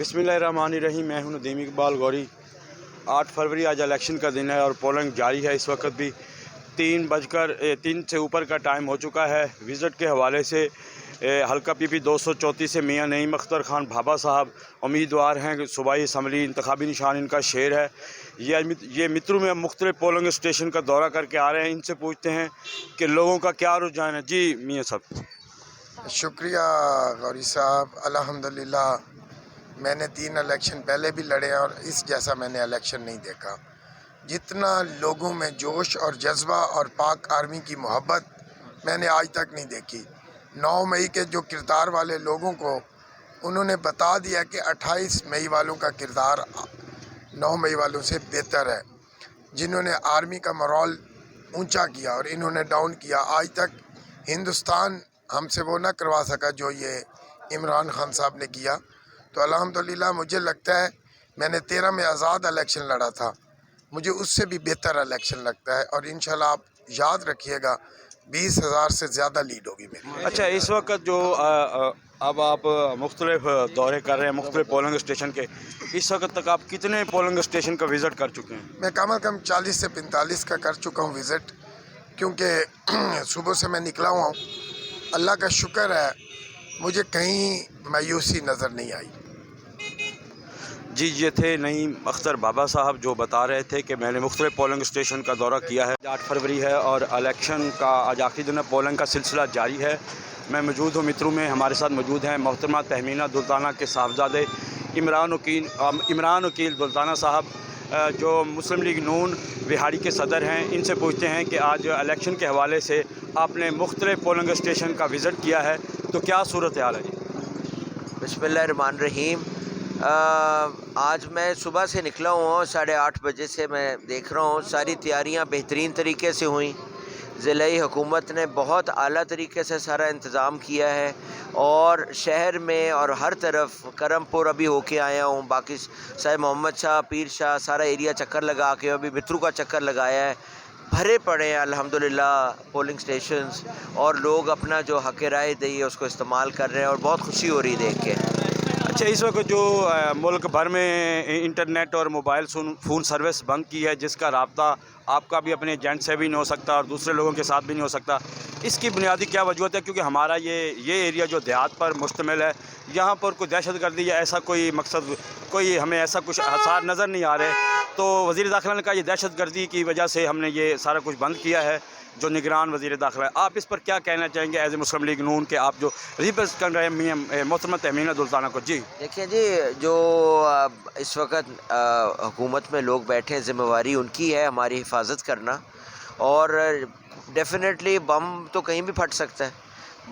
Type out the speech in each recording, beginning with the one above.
बिस्मिल्लाहिर्रहमानिर्रहीम। मैं हूं नदीम इकबाल गौरी। 8 फरवरी आज इलेक्शन का दिन है और पोलिंग जारी है। इस वक्त भी 3 से ऊपर का टाइम हो चुका है। विज़िट के हवाले से हल्का पीपी 234 से मियां नईम अख्तर खान भाभा साहब उम्मीदवार हैं। सूबाई असम्बली इंतखाबी निशान इनका शेर है। ये मित्रों में मुख्तलिफ पोलिंग स्टेशन का दौरा करके आ रहे हैं। इनसे पूछते हैं कि लोगों का क्या रुझान है। जी मियां साहब। शुक्रिया गौरी साहब। अल्हम्दुलिल्लाह, मैंने 3 इलेक्शन पहले भी लड़े हैं और इस जैसा मैंने इलेक्शन नहीं देखा। जितना लोगों में जोश और जज्बा और पाक आर्मी की मोहब्बत मैंने आज तक नहीं देखी। 9 मई के जो किरदार वाले लोगों को उन्होंने बता दिया कि 28 मई वालों का किरदार 9 मई वालों से बेहतर है। जिन्होंने आर्मी का मोरल ऊंचा किया और इन्होंने डाउन किया। आज तक हिंदुस्तान हमसे वो ना करवा सका जो ये इमरान खान साहब ने किया। तो अल्हम्दुलिल्लाह, मुझे लगता है मैंने 13 में आज़ाद इलेक्शन लड़ा था, मुझे उससे भी बेहतर इलेक्शन लगता है और इंशाल्लाह आप याद रखिएगा 20,000 से ज़्यादा लीड होगी मेरी। अच्छा, इस वक्त जो अब आप मुख्तलिफ दौरे कर रहे हैं मुख्तलिफ पोलिंग स्टेशन के, इस वक्त तक आप कितने पोलिंग स्टेशन का विज़िट कर चुके हैं? मैं कम अज़ कम 40 से 45 का कर चुका हूँ विज़िट, क्योंकि सुबह से मैं निकला हुआ हूँ। अल्लाह का शुक्र है, मुझे कहीं मायूसी नज़र नहीं आई। जी, ये थे नईम अख्तर बाबा साहब जो बता रहे थे कि मैंने मुख्तलिफ पोलिंग स्टेशन का दौरा किया है। 8 फरवरी है और इलेक्शन का आज आखिरी दिन है। पोलिंग का सिलसिला जारी है। मैं मौजूद हूँ मित्रों में। हमारे साथ मौजूद हैं मोहतरमा तहमीना दुल्ताना के साहबजादे इमरान वकील दुल्ताना साहब, जो मुस्लिम लीग नून बिहारी के सदर हैं। इनसे पूछते हैं कि आज इलेक्शन के हवाले से आपने मुख्तलिफ पोलिंग स्टेशन का विज़िट किया है, तो क्या सूरत हाल है? बिस्मिल्लाहिर्रहमानिर्रहीम। आज मैं सुबह से निकला हूँ, 8:30 बजे से मैं देख रहा हूँ सारी तैयारियाँ बेहतरीन तरीके से हुई। ज़िले हुकूमत ने बहुत आला तरीके से सारा इंतज़ाम किया है और शहर में और हर तरफ करमपुर अभी होके आया हूँ, बाकी साहब मोहम्मद शाह, पीर शाह, सारा एरिया चक्कर लगा के अभी मित्रों का चक्कर लगाया है। भरे पड़े हैं अल्हम्दुलिल्लाह पोलिंग स्टेशंस और लोग अपना जो हक़ राय दी है उसको इस्तेमाल कर रहे हैं और बहुत खुशी हो रही देख के। अच्छा, इस वक्त जो मुल्क भर में इंटरनेट और मोबाइल फ़ोन सर्विस बंद की है, जिसका राब्ता आपका भी अपने एजेंट से भी नहीं हो सकता और दूसरे लोगों के साथ भी नहीं हो सकता, इसकी बुनियादी क्या वजूहत है? क्योंकि हमारा ये एरिया जो देहात पर मुश्तमिल है, यहाँ पर कोई दहशतगर्दी या ऐसा कोई मकसद, कोई हमें ऐसा कुछ आसार नज़र नहीं आ रहे। तो वज़ीर दाखिला ने कहा ये दहशतगर्दी की वजह से हमने ये सारा कुछ बंद किया है, जो निगरान वज़ीर दाखिला है। आप इस पर क्या कहना चाहेंगे एज़ ए मुस्लिम लीग नून के, आप जो रिप्रेजेंट कर रहे हैं मोहतरमा तहमीना दुल्ताना को? जी देखिए जी, जो इस वक्त हुकूमत में लोग बैठे हैं, ज़िम्मेवारी उनकी है हमारी हिफाजत करना। और डेफिनेटली बम तो कहीं भी फट सकता है,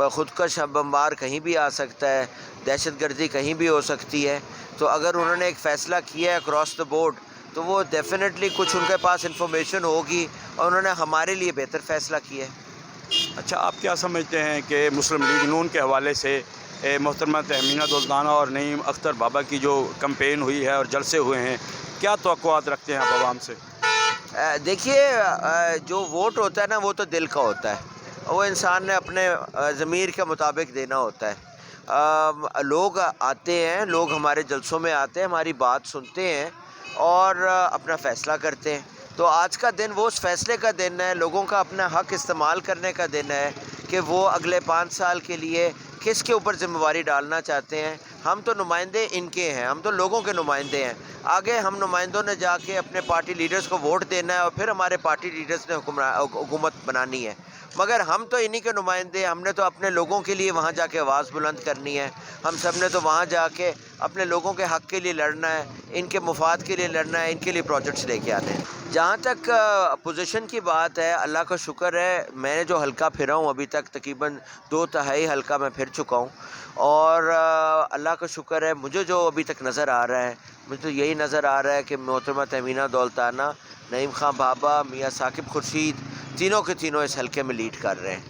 ख़ुदकश बमबार कहीं भी आ सकता है, दहशतगर्दी कहीं भी हो सकती है। तो अगर उन्होंने एक फ़ैसला किया है अक्रॉस द बोर्ड, तो वो डेफिनेटली कुछ उनके पास इंफॉर्मेशन होगी और उन्होंने हमारे लिए बेहतर फ़ैसला किया है। अच्छा, आप क्या समझते हैं कि मुस्लिम लीग नून के हवाले से मोहतरमा तहमीना दुल्ताना और नईम अख्तर बाबा की जो कैंपेन हुई है और जलसे हुए हैं, क्या तवक्कुआत रखते हैं आप आवाम से? देखिए, जो वोट होता है ना, वो तो दिल का होता है, वो इंसान ने अपने ज़मीर के मुताबिक देना होता है। लोग आते हैं, लोग हमारे जलसों में आते हैं, हमारी बात सुनते हैं और अपना फ़ैसला करते हैं। तो आज का दिन वो उस फ़ैसले का दिन है, लोगों का अपना हक़ इस्तेमाल करने का दिन है कि वो अगले 5 साल के लिए किसके ऊपर ज़िम्मेवारी डालना चाहते हैं। हम तो नुमाइंदे इनके हैं, हम तो लोगों के नुमाइंदे हैं। आगे हम नुमाइंदों ने जाके अपने पार्टी लीडर्स को वोट देना है और फिर हमारे पार्टी लीडर्स ने हुकूमत बनानी है। मगर हम तो इन्हीं के नुमाइंदे हैं, हमने तो अपने लोगों के लिए वहाँ जाके आवाज़ बुलंद करनी है। हम सब ने तो वहाँ जाके अपने लोगों के हक़ के लिए लड़ना है, इनके मुफाद के लिए लड़ना है, इनके लिए प्रोजेक्ट्स लेके आने हैं। जहाँ तक पोजीशन की बात है, अल्लाह का शुक्र है, मैंने जो हल्का फिरा हूँ अभी तक तकरीबन 2/3 हल्का मैं फिर चुका हूँ और अल्लाह का शुक्र है, मुझे जो अभी तक नज़र आ रहा है, मुझे तो यही नज़र आ रहा है कि मोहतरमा तहमीना दुल्ताना, नईम खान बाबा, मियाँ साकिब खुर्शीद, तीनों के तीनों इस हल्के में लीड कर रहे हैं।